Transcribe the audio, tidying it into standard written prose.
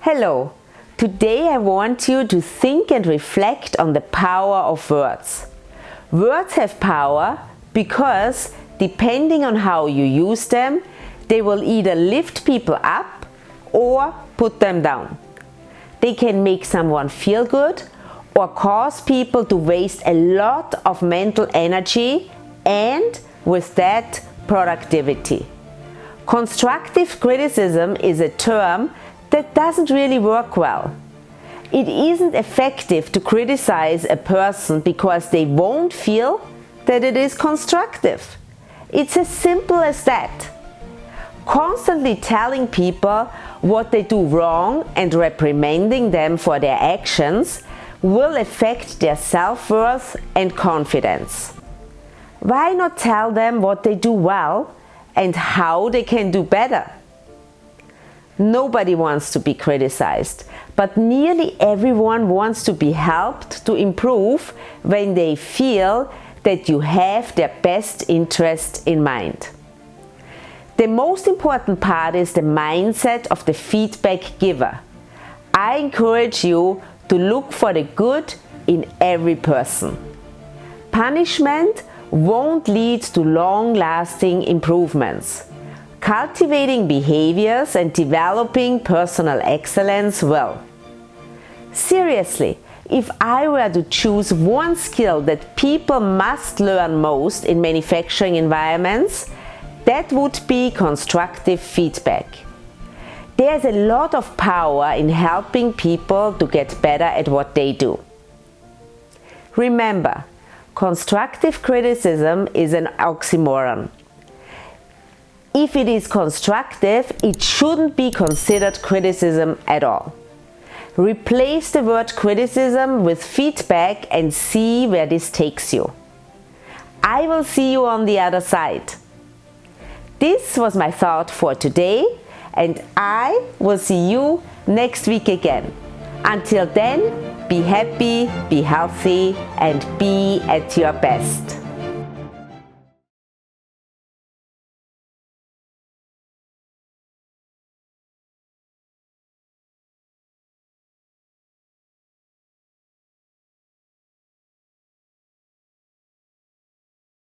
Hello, today I want you to think and reflect on the power of words. Words have power because, depending on how you use them, they will either lift people up or put them down. They can make someone feel good or cause people to waste a lot of mental energy and, with that, productivity. Constructive criticism is a term that doesn't really work well. It isn't effective to criticize a person because they won't feel that it is constructive. It's as simple as that. Constantly telling people what they do wrong and reprimanding them for their actions will affect their self-worth and confidence. Why not tell them what they do well and how they can do better? Nobody wants to be criticized, but nearly everyone wants to be helped to improve when they feel that you have their best interest in mind. The most important part is the mindset of the feedback giver. I encourage you to look for the good in every person. Punishment won't lead to long-lasting improvements. Cultivating behaviors and developing personal excellence will. Seriously, if I were to choose one skill that people must learn most in manufacturing environments, that would be constructive feedback. There's a lot of power in helping people to get better at what they do. Remember, constructive criticism is an oxymoron. If it is constructive, it shouldn't be considered criticism at all. Replace the word criticism with feedback and see where this takes you. I will see you on the other side. This was my thought for today, and I will see you next week again. Until then, be happy, be healthy, and be at your best.